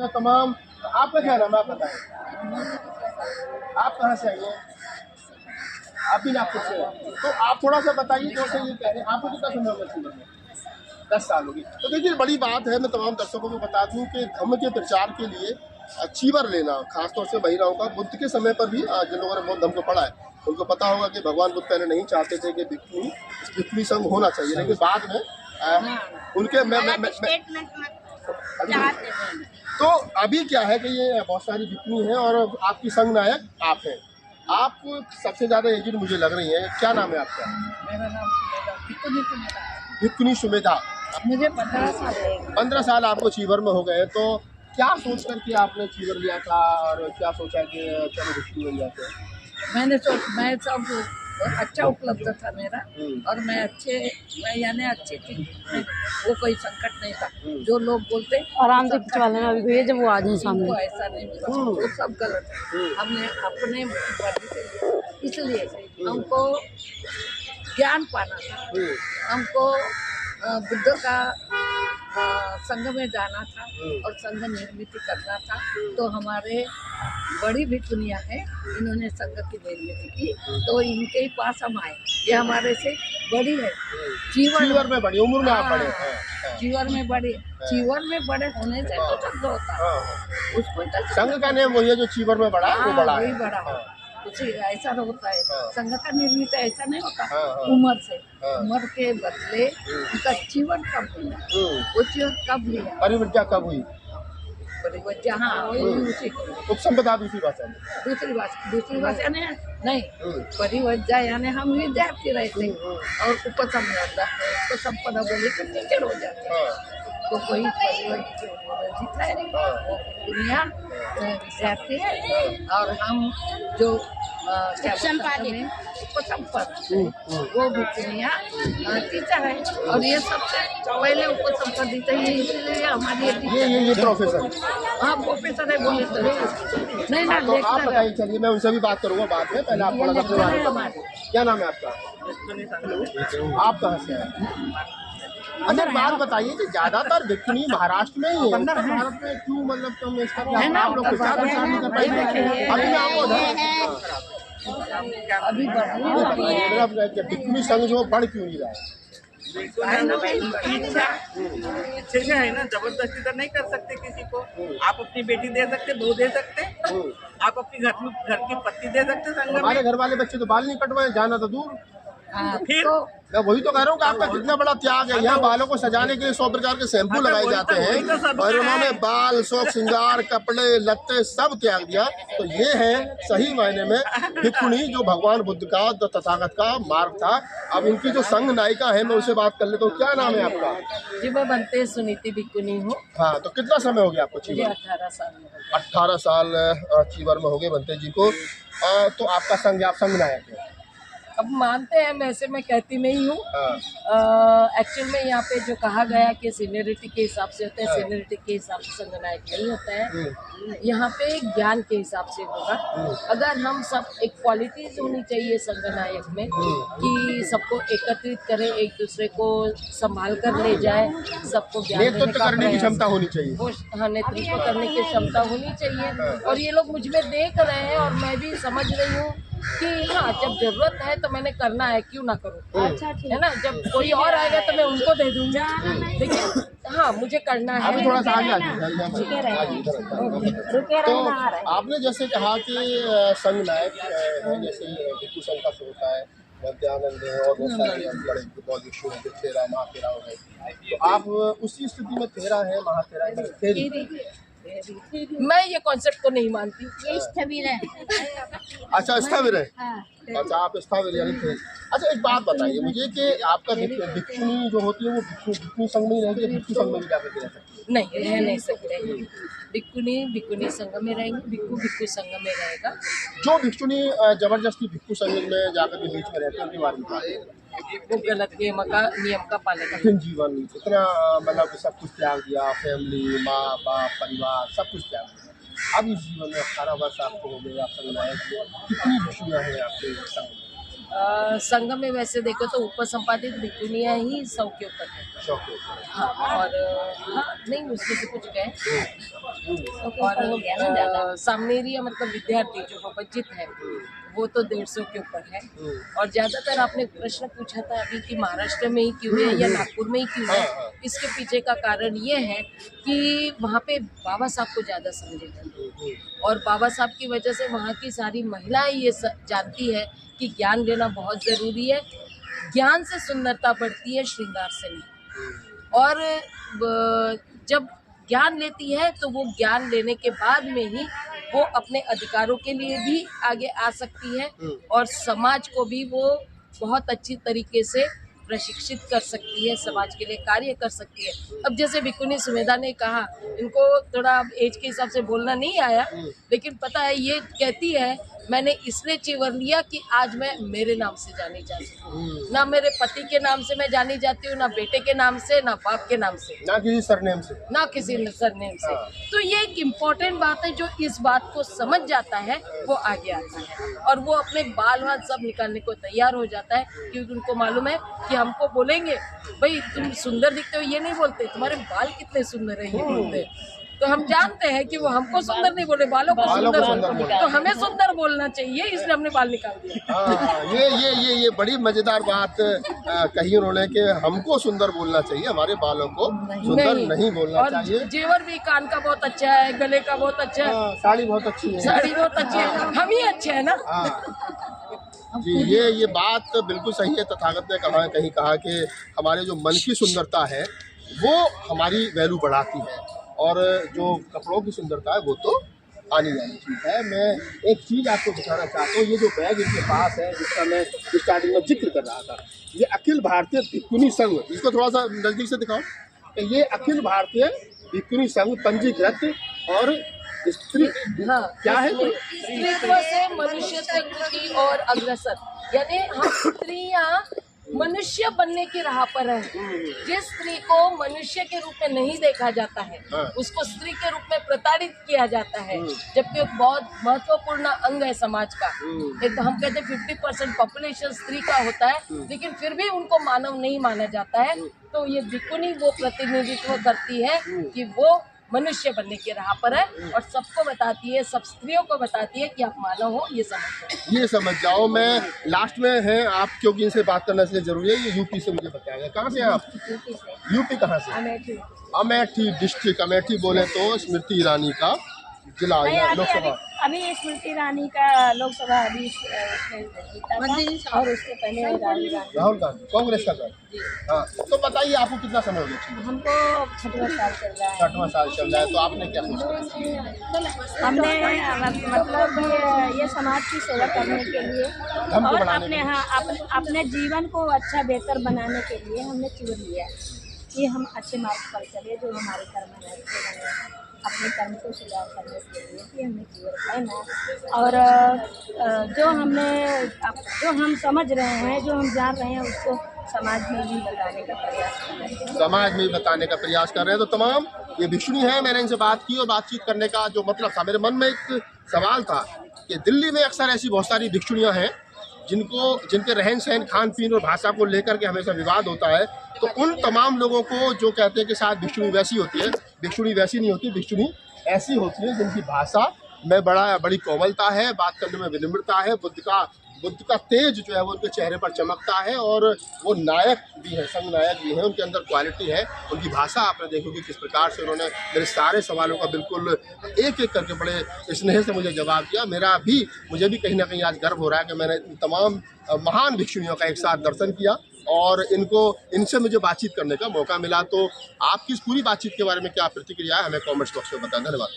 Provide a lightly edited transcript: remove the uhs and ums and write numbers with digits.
हैं तमाम। आपका क्या नाम है, आप बताएं, आप कहाँ से आई हैं? आप भी नागपुर से हैं, तो आप थोड़ा सा बताइए कैसे ये कह रहे हैं, आपको कितना समय होगा चीवर में? 10 साल होगी। तो देखिए बड़ी बात है, मैं तमाम दर्शकों को बता दूं कि धर्म के प्रचार के लिए चीवर लेना, खासतौर से महिलाओं का, बुद्ध के समय पर भी जिन लोगों ने बौद्ध धर्म को पढ़ा है उनको पता होगा कि भगवान बुद्ध पहले नहीं चाहते थे कि भिक्षुणी संघ होना चाहिए, लेकिन बाद में उनके तो अभी क्या है कि ये बहुत सारी भिक्षुणी हैं और आपकी संघ नायक आप हैं। आप सबसे ज्यादा एजेड मुझे लग रही है। क्या नाम है आपका? मेरा नाम भिक्षुणी सुमेधा। मुझे 15 साल है। 15 साल आपको चीवर में हो गए, तो क्या सोच करके आपने चीवर लिया था और क्या सोचा कि चलो भिक्षुणी बन जाते हैं? मैं सब अच्छा उपलब्ध था मेरा, और मैं यानी अच्छी थी, वो कोई संकट नहीं था। जो लोग बोलते आराम से खिंचवा लेना अभी भैया जब वो आ जाए सामने, वो ऐसा नहीं मिला, वो सब गलत है। हमने अपने मर्जी से लिया, इसलिए हमको ज्ञान पाना था, हमको बुद्ध का संघ में जाना था और संघ निर्मित करना था। तो हमारे बड़ी भिक्षुनियाँ हैं, इन्होंने संघ की निर्मित की, तो इनके पास हम आए। ये हमारे से बड़ी है, चीवर में बड़ी उम्र में आप बड़े, चीवर में बड़े होने से तो संघ होता है, उसको तो संघ का नेम वही है जो चीवर में बड़ा है, वो बड़ा वही है। बड़ा है, कुछ ऐसा होता है। संघ का निर्मित ऐसा नहीं होता। उम्र से, उम्र के बदले उनका जीवन कब लिया, वो जीवन कब लिया, परिवर्तन कब हुई? परिवर्तन, हाँ उसी उपसंपदा दूसरी भाषा में, दूसरी भाषा नहीं परिवर्तन यानी हम विद्यार्थी रहते और उपसंपदा बोले तो टीचर हो जाते। तो कोई परिवर्तित है, दुनिया विद्यार्थी है, और हम जो वो भिक्षुनियाँ टीचर है, और ये सबसे पहले उपसंपादित है, इसलिए हमारी ये प्रोफेसर, हाँ प्रोफेसर है, बोले तो नहीं ना। तो आप बताइए, चलिए मैं उनसे भी बात करूँगा बाद में, पहले आप थोड़ा सा अपने बारे में। क्या नाम है आपका? आप कहाँ से हैं? अच्छा बात बताइए कि ज्यादातर भिक्षुणी महाराष्ट्र में ही है, उत्तर भारत में क्यों, मतलब तुम इसका आप लोग प्रचार प्रसार नहीं कर पाएंगे? अभी मैं आपको अभी भिक्षुणी संघ जो बढ़ क्यों नहीं रहा है? अच्छे से है ना, जबरदस्ती तो नहीं कर सकते किसी को। आप अपनी बेटी दे सकते, बहू दे सकते, आप अपनी घर की पत्नी दे सकते संघ में। हमारे घर वाले बच्चे तो बाल नहीं कटवाए, जाना तो दूर। फिर मैं वही तो कह रहा हूँ कि आपका कितना बड़ा त्याग है। यहाँ बालों को सजाने के लिए 100 प्रकार के शैम्पू लगाए जाते हैं और उन्होंने बाल, शौक श्रृंगार, कपड़े लत्ते सब त्याग दिया। तो ये है सही मायने में भिक्षुणी, जो भगवान बुद्ध का, तथागत का मार्ग था। अब इनकी जो संघ नायिका है, मैं उनसे बात कर लेता हूँ। क्या नाम है आपका? जी मैं बनते सुनीति भिक्षुणी हूँ। हाँ, तो कितना समय हो गया आपको चीवर? 18 साल। 18 साल चीवर में हो गए बनते जी को। तो आपका संघ, आप संघ नायक है? अब मानते हैं, वैसे मैं कहती नहीं हूँ। एक्चुअल में यहाँ पे जो कहा गया कि सीनियरिटी के हिसाब से होता है, सीनियरिटी के हिसाब से संघ नायक नहीं होता है। यहाँ पे ज्ञान के हिसाब से होगा। अगर हम सब एक क्वालिटीज होनी चाहिए संघ नायक में कि सबको एकत्रित करे, एक दूसरे को संभाल कर ले जाए, सबको ज्ञान नेतृत्व करने की क्षमता होनी चाहिए। हाँ, नेतृत्व करने की क्षमता होनी चाहिए। और ये लोग मुझ में देख रहे हैं और मैं भी समझ रही हूँ कि हाँ, जब जरूरत है तो मैंने करना है, क्यों ना करूँ, है ना। जब कोई और आएगा तो मैं उनको दे दूंगी, लेकिन हाँ मुझे करना है। अभी थोड़ा सा आगे तो आपने जैसे कहा कि संघ नायक है, जैसे भिक्षु संघ का होता है, मध्यानंद है और बहुत सारे बड़े बहुत विषय हैं, तेरा महातेरा हो गए। तो आप उसी स्थिति में तेरा है, महातेरा है? मैं ये कॉन्सेप्ट को नहीं मानती। ये स्थविर है। अच्छा स्थविर है। अच्छा आप स्थविर यानी थे। अच्छा एक बात बताइए मुझे कि आपका भिक्षुणी जो होती है वो भिक्षु संघ में ही रहेगी, भिक्षु संघ में भी जाकर रह सकती है? नहीं, रह नहीं सकते। भिक्षुणी संघ में रहेंगे, भिक्षु संघ में रहेगा। जो भिक्षुणी जबरदस्ती भिक्षु संघ में जाकर के बीच में रहते हैं, उनके बारे में वो गलत नियम का पालन करना। कठिन जीवन, इतना मतलब सब कुछ त्याग दिया, फैमिली, माँ बाप, परिवार सब कुछ त्याग दिया। अब इस जीवन में 18 वर्ष आपको हो गए, आप संघ नायक, कितनी भिक्षुणियाँ हैं आपके संघ में? संघ में वैसे देखो तो उपसंपादित भिक्षुणियाँ ही 100 के ऊपर है। 100 के ऊपर। हाँ, और हाँ नहीं, उसमें से कुछ गए और सामनेरिया मतलब विद्यार्थी जो वंचित है वो तो 150 के ऊपर है। और ज्यादातर आपने प्रश्न पूछा था अभी कि महाराष्ट्र में ही क्यों है या नागपुर में ही क्यों है, इसके पीछे का कारण ये है कि वहाँ पे बाबा साहब को ज्यादा समझे जाते और बाबा साहब की वजह से वहाँ की सारी महिलाएं ये जानती है कि ज्ञान लेना बहुत जरूरी है। ज्ञान से सुंदरता बढ़ती है, श्रृंगार से नहीं। और जब ज्ञान लेती है तो वो ज्ञान लेने के बाद में ही वो अपने अधिकारों के लिए भी आगे आ सकती है और समाज को भी वो बहुत अच्छी तरीके से प्रशिक्षित कर सकती है, समाज के लिए कार्य कर सकती है। अब जैसे भिक्खुनी सुमेधा ने कहा, इनको थोड़ा एज के हिसाब से बोलना नहीं आया, लेकिन पता है ये कहती है मैंने इसलिए चिवर लिया कि आज मैं मेरे नाम से जानी जाती हूँ, ना मेरे पति के नाम से मैं जानी जाती हूँ, ना बेटे के नाम से, ना बाप के नाम से, ना किसी सरनेम से, ना किसी सरनेम से। तो ये एक इम्पोर्टेंट बात है, जो इस बात को समझ जाता है वो आगे आता है और वो अपने बाल वाल सब निकालने को तैयार हो जाता है, क्योंकि उनको मालूम है कि हमको बोलेंगे भाई तुम सुंदर दिखते हो, ये नहीं बोलते तुम्हारे बाल कितने सुंदर है, ये बोलते। तो हम जानते हैं कि वो हमको सुंदर नहीं बोले, बालों को सुंदर बोले, तो हमें सुंदर बोलना चाहिए, इसलिए हमने बाल निकाल दिया। ये बड़ी मजेदार बात कही उन्होंने कि हमको सुंदर बोलना चाहिए, हमारे बालों को सुंदर नहीं बोलना चाहिए। जेवर भी कान का बहुत अच्छा है, गले का बहुत अच्छा है, साड़ी बहुत अच्छी है, साड़ी बहुत अच्छी है, हम ही अच्छे है ना। जी ये बात बिल्कुल सही है। तथागत ने कहा कहीं कहा कि हमारे जो मन की सुंदरता है वो हमारी वैल्यू बढ़ाती है और जो कपड़ों की सुंदरता है वो तो आनी वाली चीज़ है। मैं एक चीज़ आपको दिखाना चाहता हूँ, ये जो बैग इनके पास है जिसका मैं स्टार्टिंग में जिक्र कर रहा था, ये अखिल भारतीय भिक्खुनी संघ, इसको थोड़ा सा नज़दीक से दिखाओ। ये अखिल भारतीय भिक्खुनी संघ पंजीकृत और स्त्री क्या है, स्त्रीत्व से मनुष्य की और अग्रसर, यानी हम स्त्रियाँ मनुष्य बनने की राह पर है। जिस स्त्री को मनुष्य के रूप में नहीं देखा जाता है उसको स्त्री के रूप में प्रताड़ित किया जाता है, जबकि एक बहुत महत्वपूर्ण अंग है समाज का। एक तो हम कहते हैं 50% पॉपुलेशन स्त्री का होता है, लेकिन फिर भी उनको मानव नहीं माना जाता है। तो ये भिक्खुनी वो प्रतिनिधित्व करती है कि वो मनुष्य बनने की राह पर है और सबको बताती है, सब स्त्रियों को बताती है कि आप मानव हो, ये समझ जाओ। मैं लास्ट में है आप, क्योंकि इनसे बात करना इसलिए जरूरी है। ये यूपी से मुझे बताया, कहाँ से हैं आप? यूपी कहाँ से? अमेठी डिस्ट्रिक्ट। अमेठी बोले तो स्मृति ईरानी का जिला, लोकसभा। अभी स्मृति ईरानी का लोकसभा अभी जीता और उसके पहले राहुल गांधी कांग्रेस का कर। हाँ, तो बताइए आपको कितना समय हो गया? हमको 6वां साल चल रहा है। 6वां साल चल रहा है, तो आपने क्या सोचा? हमने मतलब ये समाज की सेवा करने के लिए और अपने जीवन को अच्छा बेहतर बनाने के लिए हमने चिवर लिया कि हम अच्छे मार्ग पर चले, जो हमारे कर्म है अपने कर्म को सुधार करने के लिए कि हमने चिवर पहना और जो हम समझ रहे हैं, जो हम जान रहे हैं, उसको समाज में भी बताने का प्रयास कर रहे हैं। समाज में बताने का प्रयास कर रहे हैं। तो तमाम ये भिक्षुणी है, मैंने इनसे बात की और बातचीत करने का जो मतलब था, मेरे मन में एक सवाल था कि दिल्ली में अक्सर ऐसी बहुत सारी भिक्षुणियाँ हैं जिनके रहन सहन, खान पीन और भाषा को लेकर के हमेशा विवाद होता है। तो उन तमाम लोगों को जो कहते हैं कि शायद भिक्षुणी वैसी होती है, भिक्षुणी वैसी नहीं होती, भिक्षुणी ऐसी होती है जिनकी भाषा में बड़ी कोमलता है, बात करने में विनम्रता है, बुद्ध का तेज जो है वो उनके चेहरे पर चमकता है और वो नायक भी है, संघ नायक भी है, उनके अंदर क्वालिटी है। उनकी भाषा आपने देखोगे किस प्रकार से उन्होंने मेरे सारे सवालों का बिल्कुल एक एक करके बड़े स्नेह से मुझे जवाब दिया। मुझे भी कहीं ना कहीं आज गर्व हो रहा है कि मैंने तमाम महान भिक्षुणियों का एक साथ दर्शन किया और इनसे मुझे बातचीत करने का मौका मिला। तो आपकी इस पूरी बातचीत के बारे में क्या प्रतिक्रिया है, हमें कॉमेंट्स बॉक्स में बताएं। धन्यवाद।